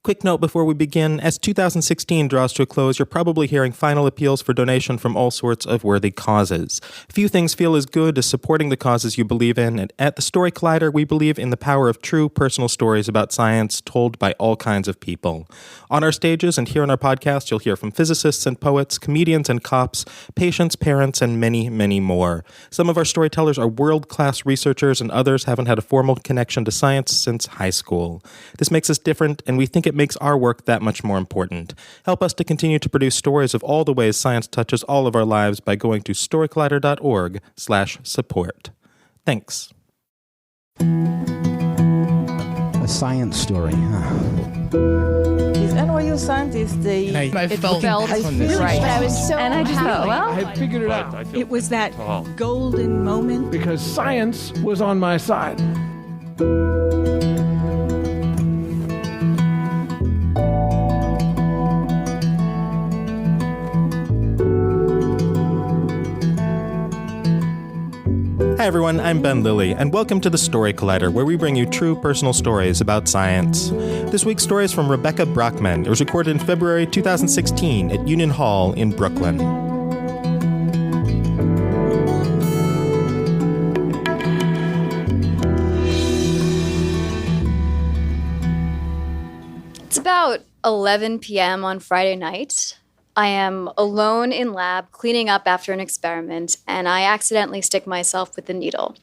Quick note before we begin, as 2016 draws to a close, you're probably hearing final appeals for donation from all sorts of worthy causes. Few things feel as good as supporting the causes you believe in, and at the Story Collider, we believe in the power of true personal stories about science told by all kinds of people. On our stages and here on our podcast, you'll hear from physicists and poets, comedians and cops, patients, parents, and many, many more. Some of our storytellers are world-class researchers, and others haven't had a formal connection to science since high school. This makes us different, and we think it makes our work that much more important. Help us to continue to produce stories of all the ways science touches all of our lives by going to storycollider.org/support. Thanks. A science story, huh? These NYU scientists, I felt right. But I was so And I just thought, well, I had figured it out it was that golden moment. because science was on my side. Hi everyone, I'm Ben Lilly, and welcome to the Story Collider, where we bring you true personal stories about science. This week's story is from Rebecca Brachman. It was recorded in February 2016 at Union Hall in Brooklyn. It's about 11 p.m. on Friday night. I am alone in lab cleaning up after an experiment, and I accidentally stick myself with a needle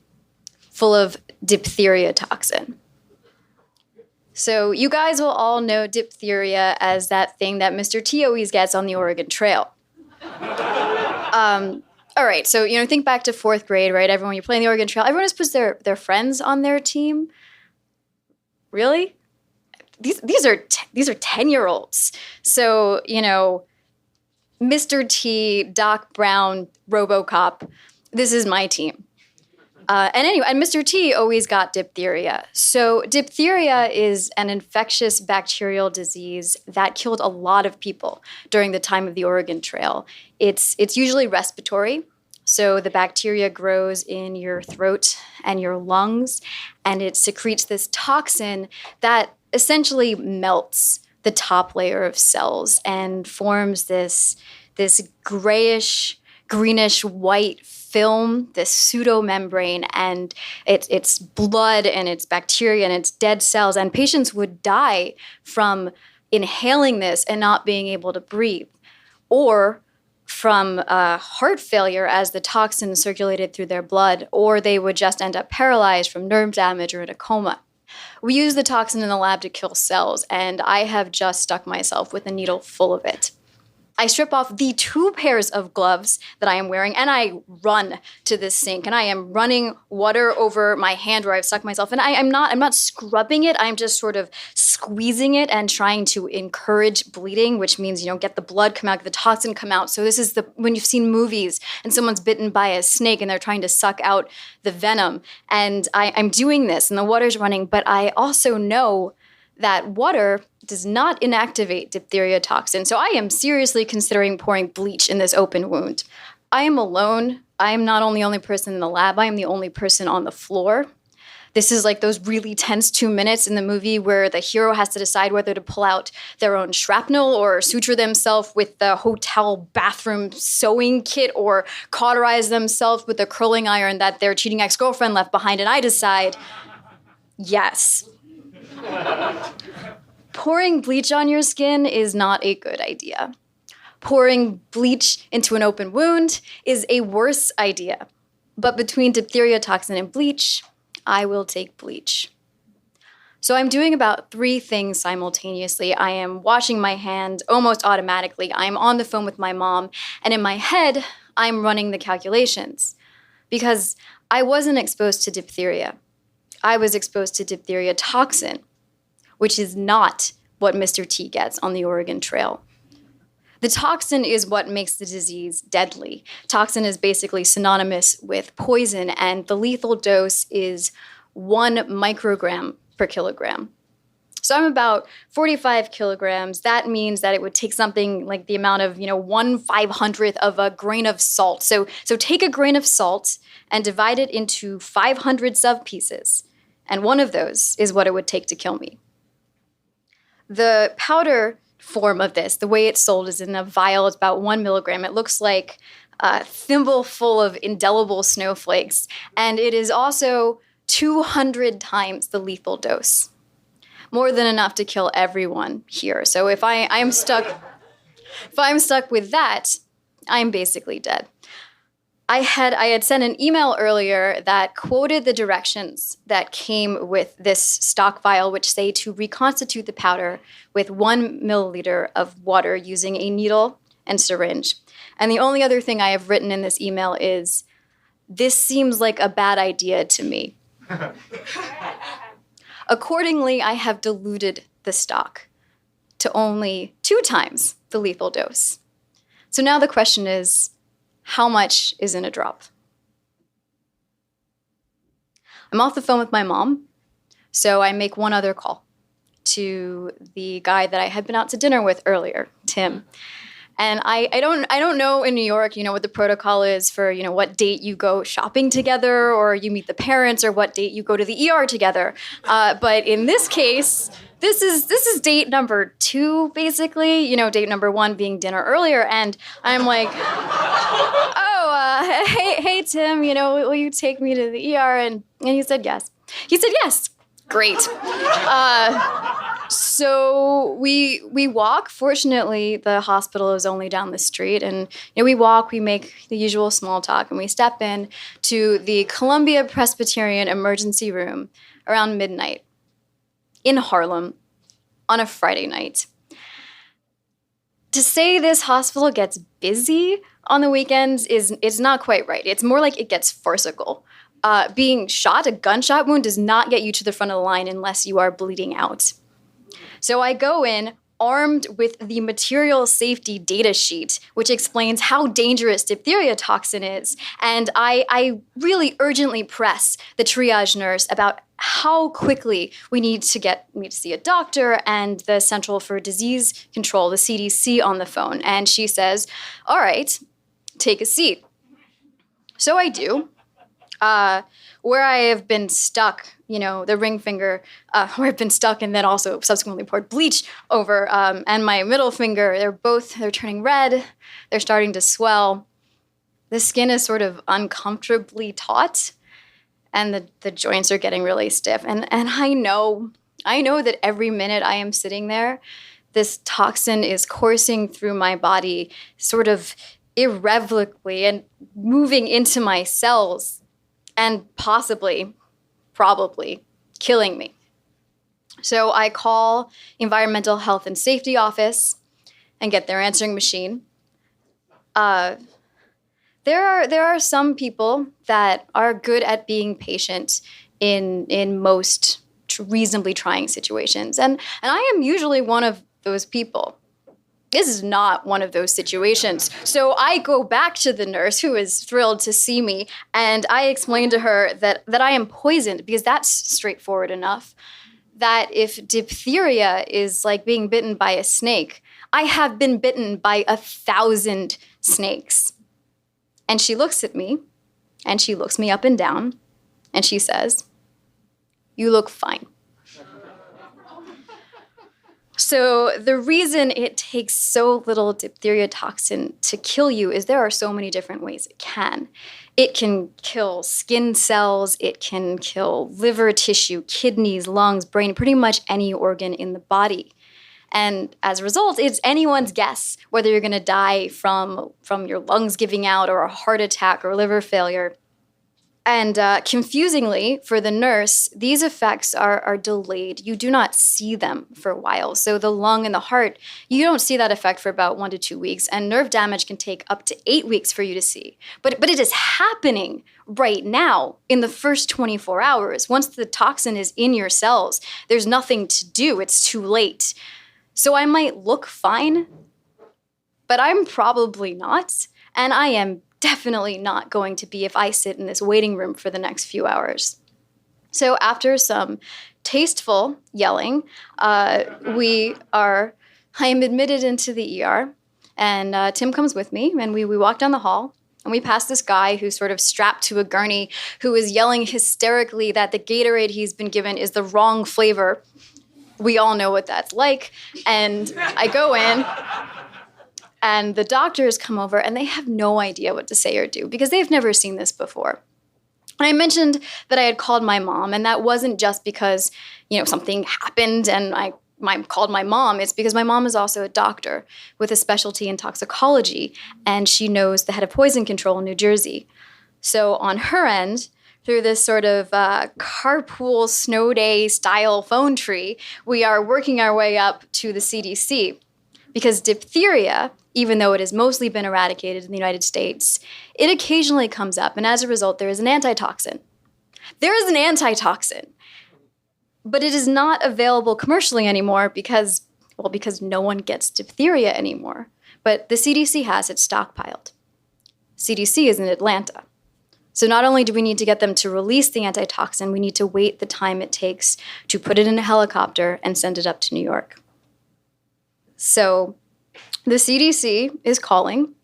full of diphtheria toxin. So you guys will all know diphtheria as that thing that Mr. T always gets on the Oregon Trail. All right, so think back to fourth grade, right? Everyone, you're playing the Oregon Trail. Everyone just puts their friends on their team. Really? These are 10-year-olds. So, Mr. T, Doc Brown, RoboCop, this is my team. And Mr. T always got diphtheria. So diphtheria is an infectious bacterial disease that killed a lot of people during the time of the Oregon Trail. It's usually respiratory. So the bacteria grows in your throat and your lungs, and it secretes this toxin that essentially melts the top layer of cells and forms this grayish, greenish white film, this pseudomembrane, and it's blood and it's bacteria and it's dead cells. And patients would die from inhaling this and not being able to breathe, or from heart failure as the toxin circulated through their blood, or they would just end up paralyzed from nerve damage or in a coma. We use the toxin in the lab to kill cells, and I have just stuck myself with a needle full of it. I strip off the 2 pairs of gloves that I am wearing, and I run to this sink, and I am running water over my hand where I've stuck myself. And I'm not scrubbing it. I'm just sort of squeezing it and trying to encourage bleeding, which means, get the blood come out, get the toxin come out. So this is when you've seen movies and someone's bitten by a snake and they're trying to suck out the venom. And I'm doing this, and the water's running, but I also know that water does not inactivate diphtheria toxin. So I am seriously considering pouring bleach in this open wound. I am alone. I am not only the only person in the lab, I am the only person on the floor. This is like those really tense 2 minutes in the movie where the hero has to decide whether to pull out their own shrapnel or suture themselves with the hotel bathroom sewing kit or cauterize themselves with the curling iron that their cheating ex-girlfriend left behind. And I decide, yes. Pouring bleach on your skin is not a good idea. Pouring bleach into an open wound is a worse idea. But between diphtheria toxin and bleach, I will take bleach. So I'm doing about 3 things simultaneously. I am washing my hand almost automatically. I'm on the phone with my mom, and in my head, I'm running the calculations. Because I wasn't exposed to diphtheria. I was exposed to diphtheria toxin, which is not what Mr. T gets on the Oregon Trail. The toxin is what makes the disease deadly. Toxin is basically synonymous with poison, and the lethal dose is 1 microgram per kilogram. So I'm about 45 kilograms. That means that it would take something like the amount of, 1/500th of a grain of salt. So take a grain of salt and divide it into 500 sub-pieces. And one of those is what it would take to kill me. The powder form of this, the way it's sold is in a vial. It's about 1 milligram. It looks like a thimble full of indelible snowflakes. And it is also 200 times the lethal dose. More than enough to kill everyone here. So if I'm stuck with that, I'm basically dead. I had sent an email earlier that quoted the directions that came with this stock vial, which say to reconstitute the powder with 1 milliliter of water using a needle and syringe. And the only other thing I have written in this email is, this seems like a bad idea to me. Accordingly, I have diluted the stock to only 2 times the lethal dose. So now the question is, how much is in a drop? I'm off the phone with my mom, so I make one other call to the guy that I had been out to dinner with earlier, Tim. And I don't know in New York, what the protocol is for, what date you go shopping together or you meet the parents or what date you go to the ER together. But in this case, this is date number 2, basically. Date number 1 being dinner earlier. And I'm like, hey, Tim, will you take me to the ER? And he said yes. He said yes. Great. So we walk. Fortunately, the hospital is only down the street. And we walk, we make the usual small talk, and we step in to the Columbia Presbyterian Emergency Room around midnight in Harlem on a Friday night. To say this hospital gets busy on the weekends is not quite right. It's more like it gets farcical. Being shot, a gunshot wound, does not get you to the front of the line unless you are bleeding out. So I go in armed with the material safety data sheet, which explains how dangerous diphtheria toxin is. And I really urgently press the triage nurse about how quickly we need to see a doctor and the Central for Disease Control, the CDC, on the phone. And she says, all right, take a seat. So I do. Where I have been stuck, the ring finger, where I've been stuck and then also subsequently poured bleach over, and my middle finger, they're turning red, they're starting to swell. The skin is sort of uncomfortably taut, and the joints are getting really stiff. And I know that every minute I am sitting there, this toxin is coursing through my body sort of irrevocably and moving into my cells, and probably killing me. So I call Environmental Health and Safety Office and get their answering machine. There are some people that are good at being patient in most reasonably trying situations, and I am usually one of those people. This is not one of those situations. So I go back to the nurse, who is thrilled to see me, and I explain to her that I am poisoned, because that's straightforward enough. That if diphtheria is like being bitten by a snake, I have been bitten by 1,000 snakes. And she looks at me, and she looks me up and down, and she says, "You look fine." So the reason it takes so little diphtheria toxin to kill you is there are so many different ways it can. It can kill skin cells, it can kill liver tissue, kidneys, lungs, brain, pretty much any organ in the body. And as a result, it's anyone's guess whether you're going to die from your lungs giving out or a heart attack or liver failure. And confusingly, for the nurse, these effects are delayed. You do not see them for a while. So the lung and the heart, you don't see that effect for about 1 to 2 weeks. And nerve damage can take up to 8 weeks for you to see. But it is happening right now in the first 24 hours. Once the toxin is in your cells, there's nothing to do. It's too late. So I might look fine, but I'm probably not. And I am definitely not going to be if I sit in this waiting room for the next few hours. So after some tasteful yelling, I am admitted into the ER, and Tim comes with me, and we walk down the hall, and we pass this guy who's sort of strapped to a gurney, who is yelling hysterically that the Gatorade he's been given is the wrong flavor. We all know what that's like. And I go in, and the doctors come over, and they have no idea what to say or do because they've never seen this before. And I mentioned that I had called my mom, and that wasn't just because, something happened and I called my mom. It's because my mom is also a doctor with a specialty in toxicology, and she knows the head of poison control in New Jersey. So on her end, through this sort of carpool snow day style phone tree, we are working our way up to the CDC. Because diphtheria, even though it has mostly been eradicated in the United States, it occasionally comes up, and as a result, there is an antitoxin. There is an antitoxin, but it is not available commercially anymore because no one gets diphtheria anymore. But the CDC has it stockpiled. CDC is in Atlanta. So not only do we need to get them to release the antitoxin, we need to wait the time it takes to put it in a helicopter and send it up to New York. So the CDC is calling.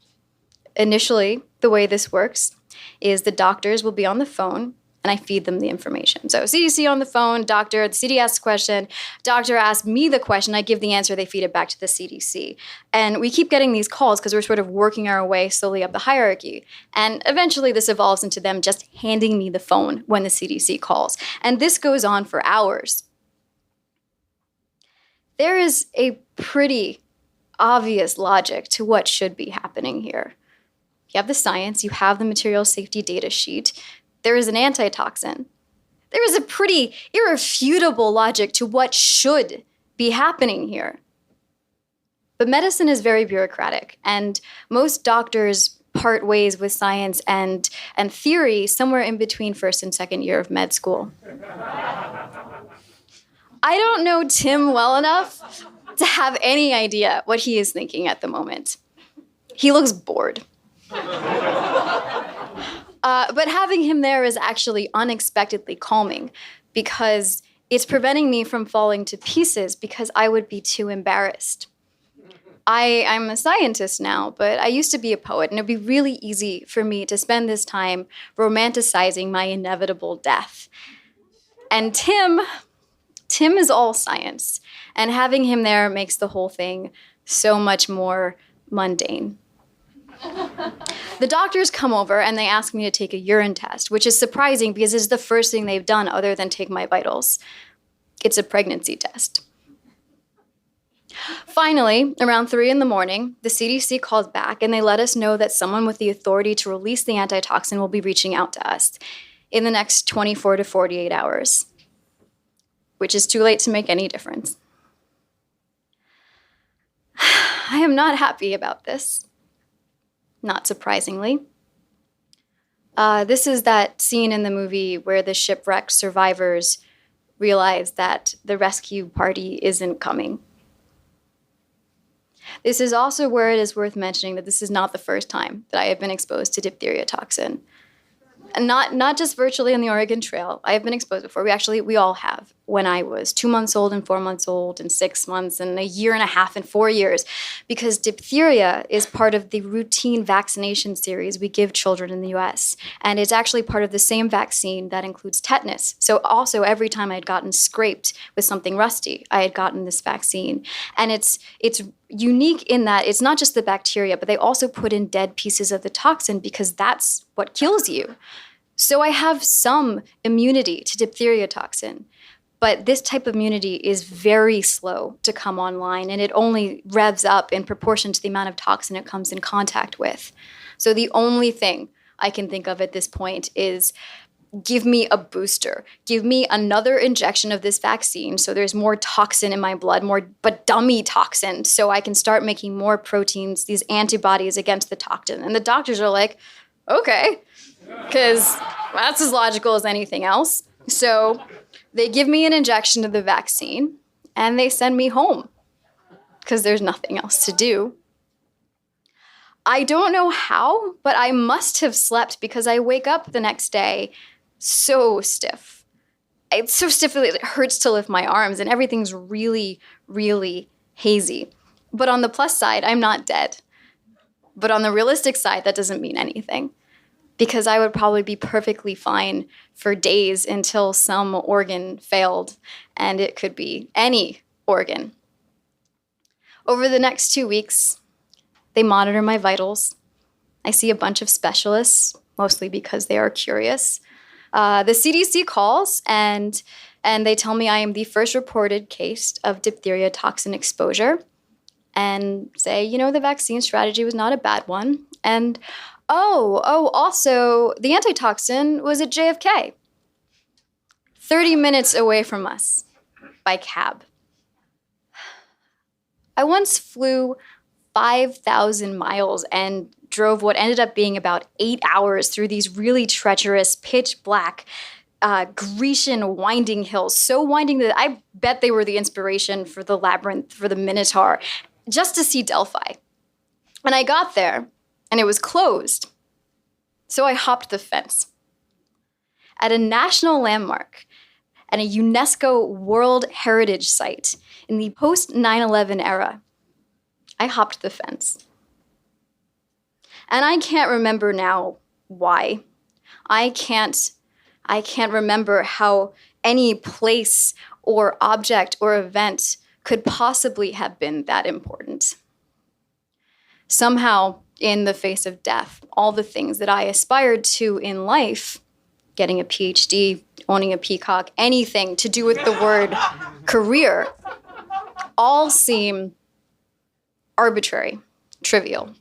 Initially, the way this works is the doctors will be on the phone, and I feed them the information. So CDC on the phone, doctor, the CD asks a question, doctor asks me the question, I give the answer, they feed it back to the CDC. And we keep getting these calls because we're sort of working our way slowly up the hierarchy. And eventually this evolves into them just handing me the phone when the CDC calls. And this goes on for hours. There is a pretty obvious logic to what should be happening here. You have the science, you have the material safety data sheet, there is an antitoxin. There is a pretty irrefutable logic to what should be happening here. But medicine is very bureaucratic, and most doctors part ways with science and theory somewhere in between first and second year of med school. I don't know Tim well enough to have any idea what he is thinking at the moment. He looks bored. But having him there is actually unexpectedly calming because it's preventing me from falling to pieces because I would be too embarrassed. I'm a scientist now, but I used to be a poet, and it'd be really easy for me to spend this time romanticizing my inevitable death. And Tim is all science, and having him there makes the whole thing so much more mundane. The doctors come over and they ask me to take a urine test, which is surprising because it's the first thing they've done other than take my vitals. It's a pregnancy test. Finally, around 3 a.m, the CDC called back and they let us know that someone with the authority to release the antitoxin will be reaching out to us in the next 24 to 48 hours, which is too late to make any difference. I am not happy about this. Not surprisingly. This is that scene in the movie where the shipwrecked survivors realize that the rescue party isn't coming. This is also where it is worth mentioning that this is not the first time that I have been exposed to diphtheria toxin. And not just virtually on the Oregon Trail. I have been exposed before. We all have. When I was 2 months old and 4 months old and 6 months and a year and a half and 4 years. Because diphtheria is part of the routine vaccination series we give children in the US. And it's actually part of the same vaccine that includes tetanus. So also every time I had gotten scraped with something rusty, I had gotten this vaccine. And it's unique in that it's not just the bacteria, but they also put in dead pieces of the toxin because that's what kills you. So I have some immunity to diphtheria toxin, but this type of immunity is very slow to come online, and it only revs up in proportion to the amount of toxin it comes in contact with. So the only thing I can think of at this point is give me a booster. Give me another injection of this vaccine so there's more toxin in my blood, but dummy toxin, so I can start making more proteins, these antibodies against the toxin. And the doctors are like, okay, because that's as logical as anything else. So they give me an injection of the vaccine and they send me home because there's nothing else to do. I don't know how, but I must have slept because I wake up the next day so stiff. It's so stiff that it hurts to lift my arms and everything's really, really hazy. But on the plus side, I'm not dead. But on the realistic side, that doesn't mean anything because I would probably be perfectly fine for days until some organ failed, and it could be any Oregon. Over the next 2 weeks, they monitor my vitals. I see a bunch of specialists, mostly because they are curious. The CDC calls and they tell me I am the first reported case of diphtheria toxin exposure and say, the vaccine strategy was not a bad one. And also the antitoxin was at JFK, 30 minutes away from us by cab. I once flew 5,000 miles and drove what ended up being about 8 hours through these really treacherous, pitch black, Grecian winding hills, so winding that I bet they were the inspiration for the labyrinth, for the Minotaur, just to see Delphi. And I got there, and it was closed. So I hopped the fence. At a national landmark and a UNESCO World Heritage Site in the post-9/11 era, I hopped the fence. And I can't remember now why. I can't remember how any place or object or event could possibly have been that important. Somehow, in the face of death, all the things that I aspired to in life, getting a PhD, owning a peacock, anything to do with the word career, all seem arbitrary, trivial.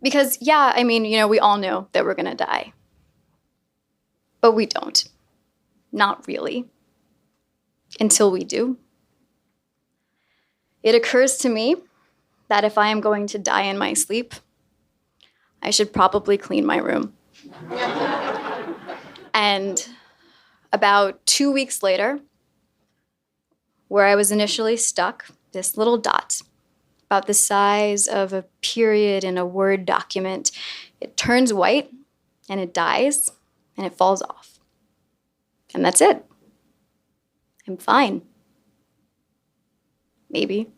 Because, we all know that we're going to die. But we don't. Not really. Until we do. It occurs to me that if I am going to die in my sleep, I should probably clean my room. And about 2 weeks later, where I was initially stuck, this little dot, about the size of a period in a Word document, it turns white, and it dies, and it falls off. And that's it. I'm fine. Maybe.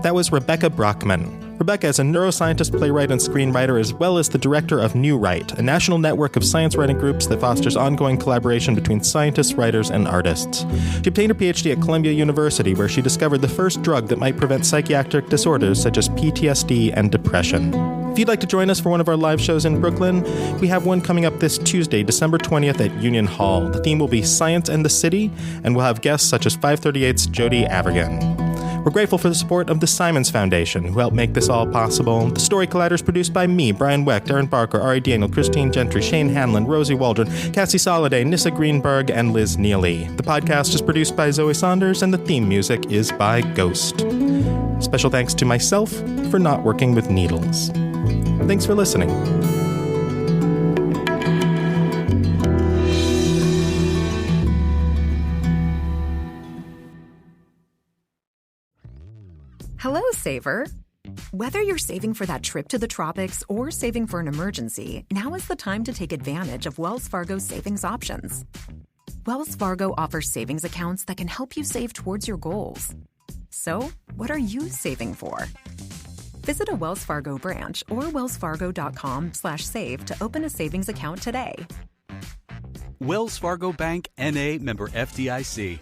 That was Rebecca Brachman. Rebecca is a neuroscientist, playwright, and screenwriter, as well as the director of NeuWrite, a national network of science writing groups that fosters ongoing collaboration between scientists, writers, and artists. She obtained her PhD at Columbia University, where she discovered the first drug that might prevent psychiatric disorders such as PTSD and depression. If you'd like to join us for one of our live shows in Brooklyn, we have one coming up this Tuesday, December 20th at Union Hall. The theme will be Science and the City, and we'll have guests such as 538's Jody Avergan. We're grateful for the support of the Simons Foundation, who helped make this all possible. The Story Collider is produced by me, Brian Wecht, Aaron Barker, Ari Daniel, Christine Gentry, Shane Hanlon, Rosie Waldron, Cassie Soliday, Nissa Greenberg, and Liz Neely. The podcast is produced by Zoe Saunders, and the theme music is by Ghost. Special thanks to myself for not working with needles. Thanks for listening. Hello, Saver. Whether you're saving for that trip to the tropics or saving for an emergency, now is the time to take advantage of Wells Fargo's savings options. Wells Fargo offers savings accounts that can help you save towards your goals. So, what are you saving for? Visit a Wells Fargo branch or wellsfargo.com/save to open a savings account today. Wells Fargo Bank, N.A., member FDIC.